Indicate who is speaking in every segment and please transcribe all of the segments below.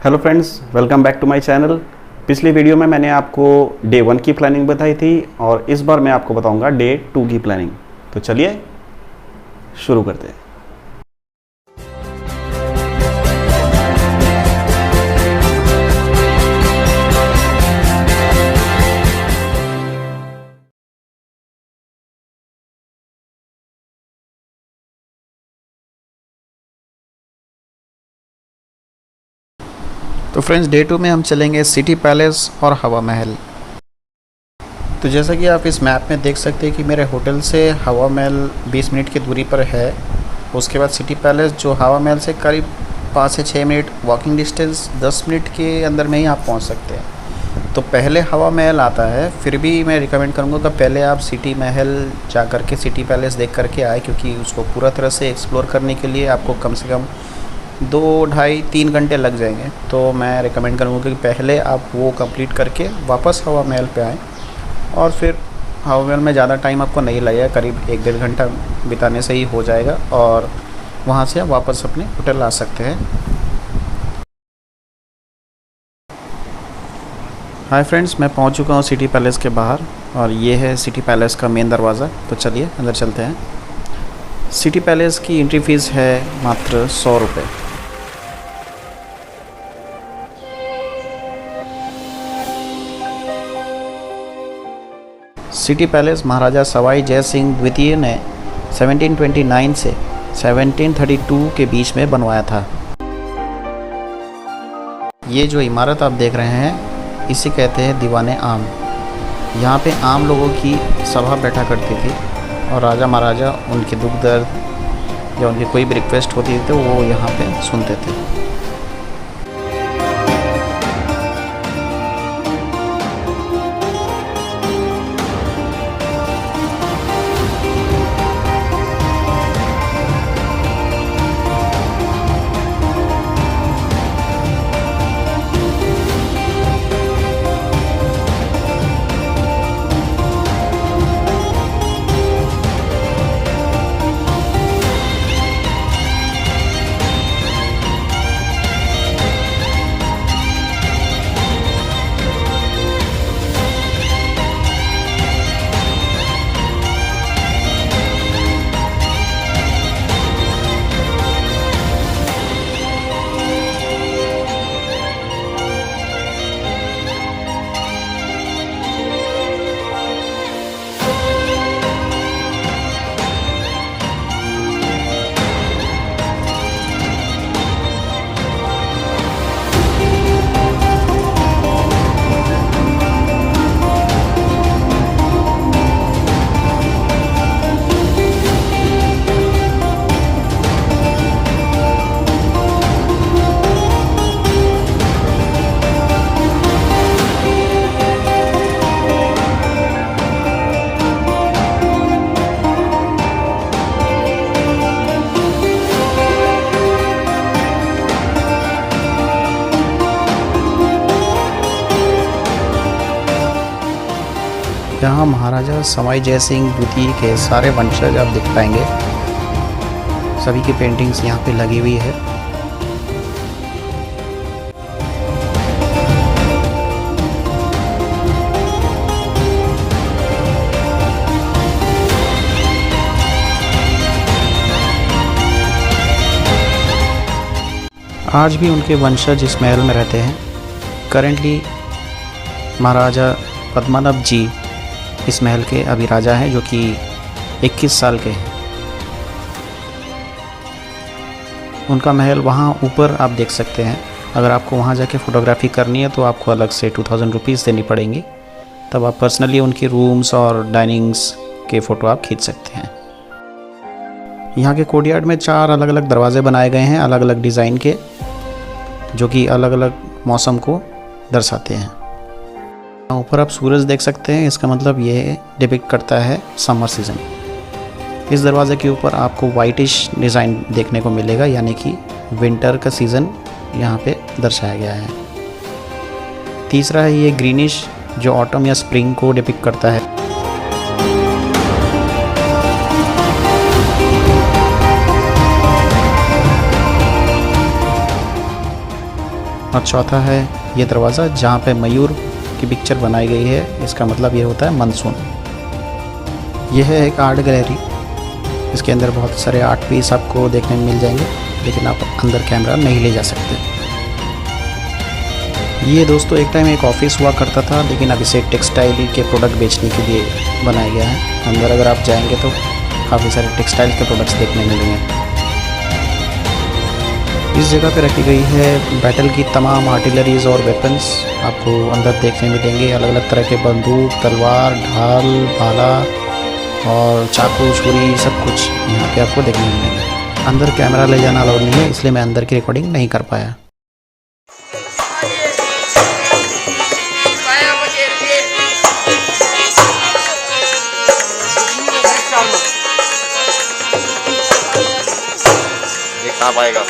Speaker 1: Hello friends, welcome back to my channel. पिछली video में मैंने आपको डे 1 की प्लानिंग बताई थी और इस बार मैं आपको बताऊंगा डे 2 की प्लानिंग। तो चलिए शुरू करते हैं।
Speaker 2: तो फ्रेंड्स, डे 2 में हम चलेंगे सिटी पैलेस और हवा महल। तो जैसा कि आप इस मैप में देख सकते हैं कि मेरे होटल से हवा महल 20 मिनट की दूरी पर है। उसके बाद सिटी पैलेस जो हवा महल से करीब 5 से 6 मिनट वॉकिंग डिस्टेंस, 10 मिनट के अंदर में ही आप पहुंच सकते हैं। तो पहले हवा महल आता है, फिर भी मैं रिकमेंड करूंगा कि पहले आप सिटी महल जा कर के सिटी पैलेस देख करके आए, क्योंकि उसको पूरा तरह से एक्सप्लोर करने के लिए आपको कम से कम 2, ढाई, 3 घंटे लग जाएंगे। तो मैं रिकमेंड करूँगा कि पहले आप वो कंप्लीट करके वापस हवा महल पे आएँ, और फिर हवा महल में ज़्यादा टाइम आपको नहीं लगेगा, करीब 1-1.5 घंटा बिताने से ही हो जाएगा और वहाँ से आप वापस अपने होटल आ सकते हैं। हाय फ्रेंड्स, मैं पहुँच चुका हूँ सिटी पैलेस के बाहर और ये है सिटी पैलेस का मेन दरवाज़ा। तो चलिए अंदर चलते हैं। सिटी पैलेस की एंट्री फ़ीस है मात्र 100 रुपये। सिटी पैलेस महाराजा सवाई जय सिंह द्वितीय ने 1729 से 1732 के बीच में बनवाया था। ये जो इमारत आप देख रहे हैं, इसे कहते हैं दीवाने आम। यहाँ पे आम लोगों की सभा बैठा करती थी और राजा महाराजा उनके दुख दर्द या उनकी कोई भी रिक्वेस्ट होती थी तो वो यहाँ पे सुनते थे। यहाँ महाराजा सवाई जय सिंह द्वितीय के सारे वंशज आप देख पाएंगे। सभी की पेंटिंग्स यहाँ पे लगी हुई है। आज भी उनके वंशज इस महल में रहते हैं। करेंटली महाराजा पद्मनाभ जी इस महल के अभी राजा हैं, जो कि 21 साल के हैं। उनका महल वहाँ ऊपर आप देख सकते हैं। अगर आपको वहाँ जाके फ़ोटोग्राफी करनी है तो आपको अलग से 2000 रुपीज़ देनी पड़ेंगी, तब आप पर्सनली उनके रूम्स और डाइनिंग्स के फ़ोटो आप खींच सकते हैं। यहाँ के कोर्टयार्ड में 4 अलग अलग दरवाजे बनाए गए हैं, अलग अलग डिज़ाइन के, जो कि अलग अलग मौसम को दर्शाते हैं। ऊपर आप सूरज देख सकते हैं, इसका मतलब ये डिपिक्ट करता है समर सीज़न। इस दरवाज़े के ऊपर आपको वाइटिश डिज़ाइन देखने को मिलेगा, यानी कि विंटर का सीज़न यहाँ पे दर्शाया गया है। तीसरा है ये ग्रीनिश, जो ऑटम या स्प्रिंग को डिपिक्ट करता है। और चौथा है ये दरवाज़ा जहाँ पे मयूर की पिक्चर बनाई गई है। इसका मतलब ये होता है मानसून। यह है एक आर्ट गैलरी। इसके अंदर बहुत सारे आर्ट पीस आपको देखने में मिल जाएंगे, लेकिन आप अंदर कैमरा नहीं ले जा सकते। ये दोस्तों एक टाइम एक ऑफिस हुआ करता था, लेकिन अब इसे टेक्सटाइल के प्रोडक्ट बेचने के लिए बनाया गया है। अंदर अगर आप जाएंगे तो काफ़ी सारे टेक्सटाइल के प्रोडक्ट्स देखने मिलेंगे। इस जगह पे रखी गई है बैटल की तमाम आर्टिलरीज और वेपन्स आपको अंदर देखने मिलेंगे। अलग अलग तरह के बंदूक, तलवार, ढाल, भाला और चाकू, छुरी, सब कुछ यहाँ पे आपको देखने मिलेंगे। अंदर कैमरा ले जाना अलाउड नहीं है, इसलिए मैं अंदर की रिकॉर्डिंग नहीं कर पाया।
Speaker 3: कहाँ पाएगा?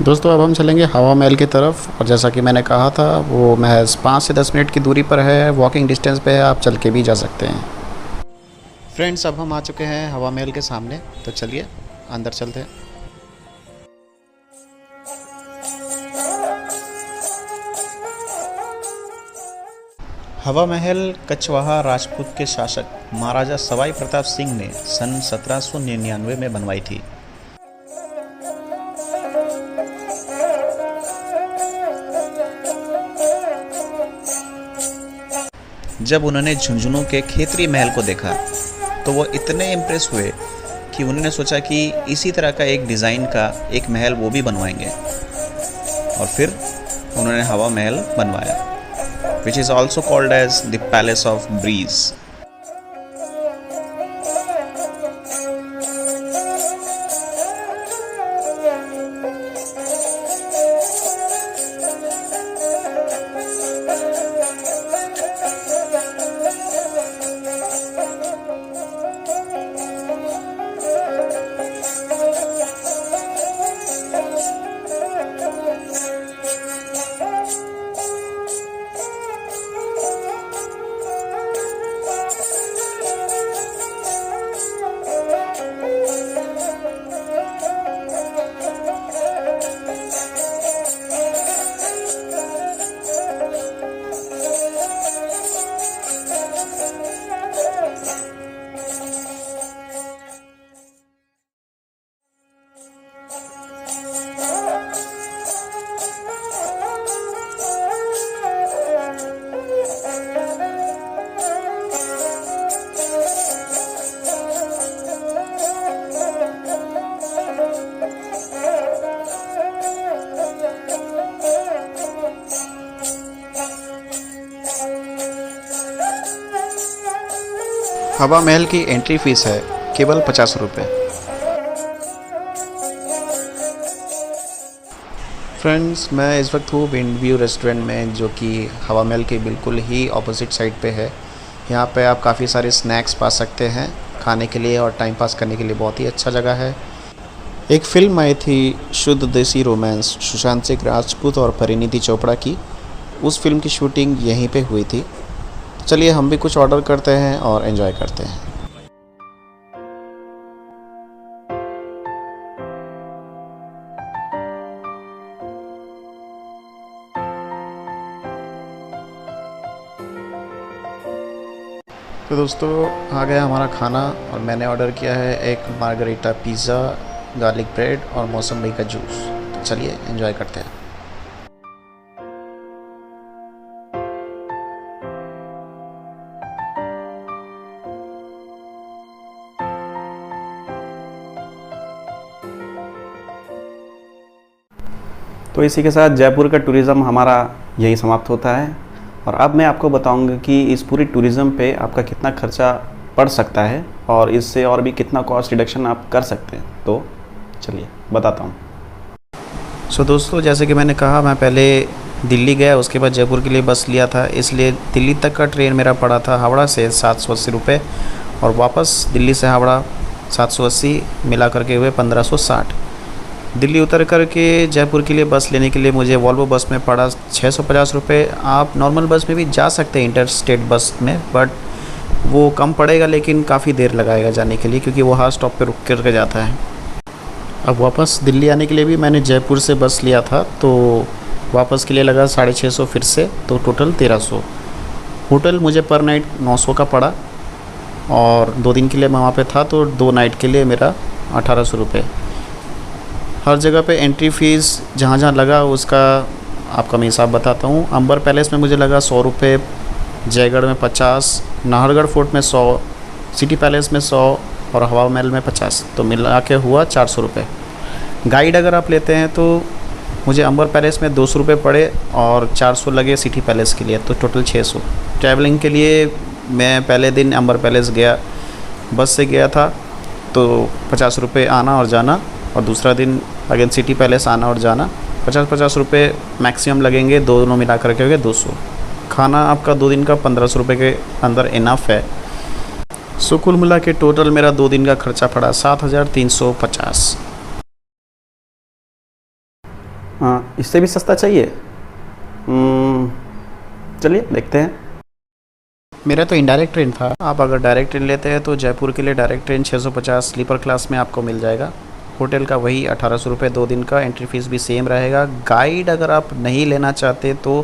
Speaker 2: दोस्तों अब हम चलेंगे हवा महल की तरफ, और जैसा कि मैंने कहा था वो महज 5 से 10 मिनट की दूरी पर है। वॉकिंग डिस्टेंस पे है, आप चल के भी जा सकते हैं। फ्रेंड्स अब हम आ चुके हैं हवा महल के सामने, तो चलिए अंदर चलते हैं। हवा महल कछवाहा राजपूत के शासक महाराजा सवाई प्रताप सिंह ने सन 1799 में बनवाई थी। जब उन्होंने झुंझुनू के खेतरी महल को देखा तो वो इतने इम्प्रेस हुए कि उन्होंने सोचा कि इसी तरह का एक डिज़ाइन का एक महल वो भी बनवाएंगे, और फिर उन्होंने हवा महल बनवाया, which is also called as the palace of breeze. Hawa Mahal की एंट्री फीस है केवल 50 रुपये। फ्रेंड्स मैं इस वक्त हूँ विंड व्यू रेस्टोरेंट में, जो कि हवा महल के बिल्कुल ही ऑपोजिट साइड पे है। यहाँ पे आप काफ़ी सारे स्नैक्स पा सकते हैं खाने के लिए, और टाइम पास करने के लिए बहुत ही अच्छा जगह है। एक फ़िल्म आई थी शुद्ध देसी रोमांस, सुशांत सिंह राजपूत और परिणीति चोपड़ा की। उस फिल्म की शूटिंग यहीं पे हुई थी। चलिए हम भी कुछ ऑर्डर करते हैं और एंजॉय करते हैं। तो दोस्तों आ गया हमारा खाना, और मैंने ऑर्डर किया है एक मार्गरीटा पिज़्ज़ा, गार्लिक ब्रेड और मौसम्बी का जूस। तो चलिए एंजॉय करते हैं।
Speaker 1: तो इसी के साथ जयपुर का टूरिज़्म हमारा यही समाप्त होता है, और अब मैं आपको बताऊंगा कि इस पूरी टूरिज़्म पे आपका कितना खर्चा पड़ सकता है, और इससे और भी कितना कॉस्ट रिडक्शन आप कर सकते हैं। तो चलिए बताता हूँ।
Speaker 2: दोस्तों जैसे कि मैंने कहा, मैं पहले दिल्ली गया, उसके बाद जयपुर के लिए बस लिया था, इसलिए दिल्ली तक का ट्रेन मेरा पड़ा था हावड़ा से 780 रुपये, और वापस दिल्ली से हावड़ा 780 मिला करके हुए 1560। दिल्ली उतर कर के जयपुर के लिए बस लेने के लिए मुझे वॉल्वो बस में पड़ा 650 रुपये। आप नॉर्मल बस में भी जा सकते हैं, इंटर स्टेट बस में, बट वो कम पड़ेगा लेकिन काफ़ी देर लगाएगा जाने के लिए, क्योंकि वो हर स्टॉप पे रुक कर के जाता है। अब वापस दिल्ली आने के लिए भी मैंने जयपुर से बस लिया था, तो वापस के लिए लगा 650 फिर से, तो टोटल 1300। होटल मुझे पर नाइट 900 का पड़ा, और 2 दिन के लिए मैं वहाँ पे था, तो 2 नाइट के लिए मेरा 1800 रुपये। हर जगह पे एंट्री फ़ीस जहाँ जहाँ लगा उसका आपका मैं हिसाब बताता हूँ। अंबर पैलेस में मुझे लगा 100 रुपये, जयगढ़ में 50, नाहरगढ़ फोर्ट में 100, सिटी पैलेस में 100 और हवा महल में 50, तो मिला के हुआ 400 रुपये। गाइड अगर आप लेते हैं तो मुझे अंबर पैलेस में 200 रुपये पड़े और 400 लगे सिटी पैलेस के लिए, तो टोटल 600। ट्रैवलिंग के लिए मैं पहले दिन अंबर पैलेस गया, बस से गया था, तो 50 रुपये आना और जाना, और दूसरा दिन अगेन सिटी पैलेस आना और जाना, 50-50 रुपये मैक्सिमम लगेंगे, दोनों मिला करके हो गए 200। खाना आपका 2 दिन का 1500 रुपये के अंदर इनफ है। सो कुल मिला के टोटल मेरा 2 दिन का खर्चा पड़ा 7350।
Speaker 1: हाँ, इससे भी सस्ता चाहिए? चलिए देखते हैं।
Speaker 2: मेरा तो इनडायरेक्ट ट्रेन था। आप अगर डायरेक्ट ट्रेन लेते हैं तो जयपुर के लिए डायरेक्ट ट्रेन 650 स्लीपर क्लास में आपको मिल जाएगा। होटल का वही 1800 रुपये 2 दिन का, एंट्री फ़ीस भी सेम रहेगा। गाइड अगर आप नहीं लेना चाहते तो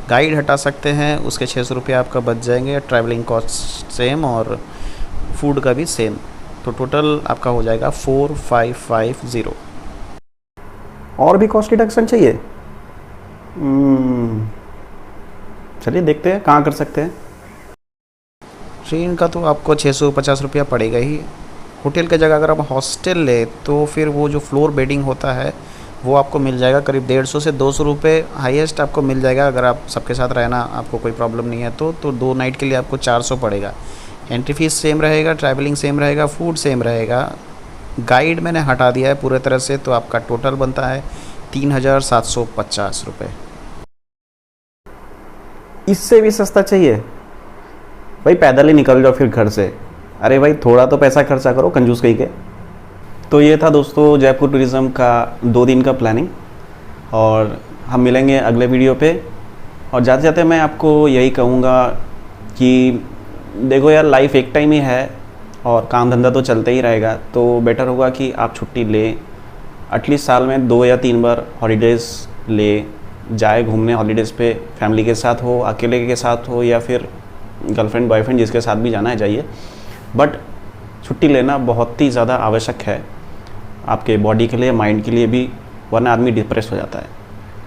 Speaker 2: गाइड हटा सकते हैं, उसके 600 रुपये आपका बच जाएंगे। ट्रैवलिंग कॉस्ट सेम और फूड का भी सेम, तो टोटल आपका हो जाएगा 4550।
Speaker 1: और भी कॉस्ट रिडक्शन चाहिए? चलिए देखते हैं कहाँ कर सकते हैं।
Speaker 2: ट्रेन का तो आपको 650 रुपया पड़ेगा ही। होटल की जगह अगर आप हॉस्टल ले तो फिर वो जो फ्लोर बेडिंग होता है वो आपको मिल जाएगा करीब 150 से 200 रुपये हाईएस्ट आपको मिल जाएगा। अगर आप सबके साथ रहना आपको कोई प्रॉब्लम नहीं है तो 2 नाइट के लिए आपको 400 पड़ेगा। एंट्री फीस सेम रहेगा, ट्रैवलिंग सेम रहेगा, फूड सेम रहेगा। गाइड मैंने हटा दिया है पूरे तरह से, तो आपका टोटल बनता है 3750 रुपये।
Speaker 1: इससे भी सस्ता चाहिए? भाई पैदल ही निकल जाओ फिर घर से। अरे भाई थोड़ा तो पैसा खर्चा करो, कंजूस कहीं के। तो ये था दोस्तों जयपुर टूरिज़्म का 2 दिन का प्लानिंग, और हम मिलेंगे अगले वीडियो पे। और जाते जाते मैं आपको यही कहूँगा कि देखो यार, लाइफ एक टाइम ही है और काम धंधा तो चलते ही रहेगा, तो बेटर होगा कि आप छुट्टी लें। एटलीस्ट साल में 2 या 3 बार हॉलीडेज़ ले जाए घूमने। हॉलीडेज़ पे फैमिली के साथ हो, अकेले के साथ हो, या फिर गर्लफ्रेंड बॉयफ्रेंड जिसके साथ भी जाना है जाइए, बट छुट्टी लेना बहुत ही ज़्यादा आवश्यक है आपके बॉडी के लिए, माइंड के लिए भी, वरना आदमी डिप्रेस हो जाता है।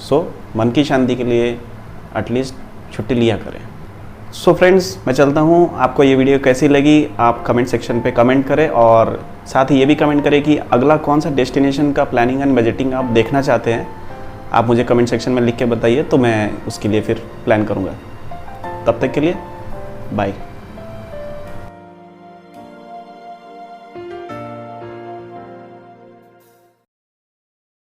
Speaker 1: सो मन की शांति के लिए एटलीस्ट छुट्टी लिया करें। सो फ्रेंड्स, मैं चलता हूँ। आपको ये वीडियो कैसी लगी आप कमेंट सेक्शन पे कमेंट करें, और साथ ही ये भी कमेंट करें कि अगला कौन सा डेस्टिनेशन का प्लानिंग एंड बजटिंग आप देखना चाहते हैं। आप मुझे कमेंट सेक्शन में लिख के बताइए, तो मैं उसके लिए फिर प्लान करूँगा। तब तक के लिए बाय।